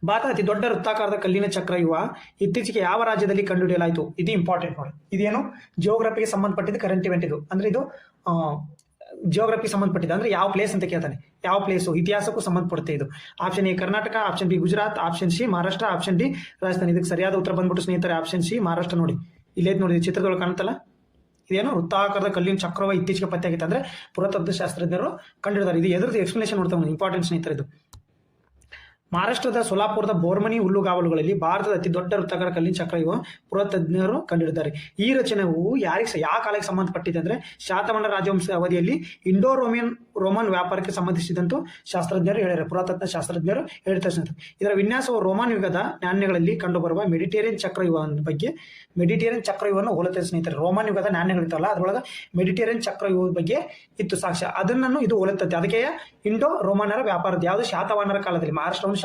ಭಾರತ ಅತಿ ದೊಡ್ಡ ವೃತ್ತಾಕಾರದ ಕಲ್ಲಿನ ಚಕ್ರವ್ಯೂಹ ಇತ್ತೀಚೆಗೆ ಯಾವ ರಾಜ್ಯದಲ್ಲಿ ಕಂಡುಹಿಡಿಯಲಾಯಿತು? ಇದು ಇಂಪಾರ್ಟೆಂಟ್ ನೋಡಿ. ಇದೇನು ಜಿಯೋಗ್ರಫಿಗೆ ಸಂಬಂಧಪಟ್ಟಿದ್ದು, ಕರೆಂಟ್ ಇವೆಂಟ್ ಇದು. ಅಂದ್ರೆ ಇದು ಜಿಯೋಗ್ರಫಿ ಸಂಬಂಧಪಟ್ಟಿದೆ. ಅಂದ್ರೆ ಯಾವ ಪ್ಲೇಸ್ ಅಂತ ಕೇಳ್ತಾನೆ, ಯಾವ ಪ್ಲೇಸು, ಇತಿಹಾಸಕ್ಕೂ ಸಂಬಂಧಪಡುತ್ತೆ ಇದು. Option A Karnataka, option B Gujarat, option C Maharashtra, option D Rajasthan. ಇದಕ್ಕೆ ಸರಿಯಾದ ಉತ್ತರ ಬಂದ್ಬಿಟ್ಟು ಸ್ನೇಹಿತರೆ ಆಪ್ಷನ್ ಸಿ ಮಹಾರಾಷ್ಟ್ರ. ನೋಡಿ ಇಲ್ಲೇ ನೋಡಿ ಚಿತ್ರಗಳು ಕಾಣುತ್ತಲ್ಲ, ಇದೇನು ವೃತ್ತಾಕಾರದ ಕಲ್ಲಿನ ಚಕ್ರವ ಇತ್ತೀಚೆಗೆ ಪತ್ತೆ ಆಗಿತ್ತು. ಅಂದ್ರೆ ಪುರಾತತ್ವ ಶಾಸ್ತ್ರಜ್ಞರು ಕಂಡುಹಿಡಿದಾರೆ. ಇದು ಎದುರದ್ದು ಎಕ್ಸ್ಪ್ಲನೇಷನ್ ನೋಡ್ತಾ ಇಂಪಾರ್ಟೆಂಟ್ ಸ್ನೇಹಿತರೆ ಇದು. ಮಹಾರಾಷ್ಟ್ರದ ಸೋಲಾಪುರದ ಬೋರ್ಮನಿ ಹುಲ್ಲುಗಾವಲುಗಳಲ್ಲಿ ಭಾರತದ ಅತಿ ದೊಡ್ಡ ವೃತ್ತಾಕಾರ ಕಲ್ಲಿನ ಚಕ್ರವ್ಯೂಹ ಪುರಾತಜ್ಞರು ಕಂಡುಹಿಡಿದ್ದಾರೆ. ಈ ರಚನೆಯು ಯಾವ ಕಾಲಕ್ಕೆ ಸಂಬಂಧಪಟ್ಟಿದೆ ಅಂದ್ರೆ ಶಾತವಾಹನ ರಾಜವಂಶದ ಅವಧಿಯಲ್ಲಿ ಇಂಡೋ ರೋಮನ್ ವ್ಯಾಪಾರಕ್ಕೆ ಸಂಬಂಧಿಸಿದಂತೂ ಶಾಸ್ತ್ರಜ್ಞರು ಹೇಳ್ಯಾರೆ, ಪುರಾತತ್ವ ಶಾಸ್ತ್ರಜ್ಞರು ಹೇಳ್ತಾರೆ. ಇದರ ವಿನ್ಯಾಸವು ರೋಮನ್ ಯುಗದ ನಾಣ್ಯಗಳಲ್ಲಿ ಕಂಡುಬರುವ ಮೆಡಿಟೇರಿಯನ್ ಚಕ್ರವ್ಯೂಹವನ್ನು ಹೋಲುತ್ತದೆ ಸ್ನೇಹಿತರೆ. ರೋಮನ್ ಯುಗದ ನಾಣ್ಯಗಳಿತ್ತಲ್ಲ ಅದರೊಳಗೆ ಮೆಡಿಟೇರಿಯನ್ ಚಕ್ರವ್ಯೂಹದ ಬಗ್ಗೆ ಇತ್ತು ಸಾಕ್ಷ್ಯ, ಅದನ್ನು ಇದು ಹೋಲುತ್ತದೆ. ಅದಕ್ಕೆ ಇಂಡೋ ರೋಮನರ ವ್ಯಾಪಾರದ ಯಾವುದು ಶಾತವಾಹನರ ಕಾಲದಲ್ಲಿ, ಮಹಾರಾಷ್ಟ್ರವನ್ನು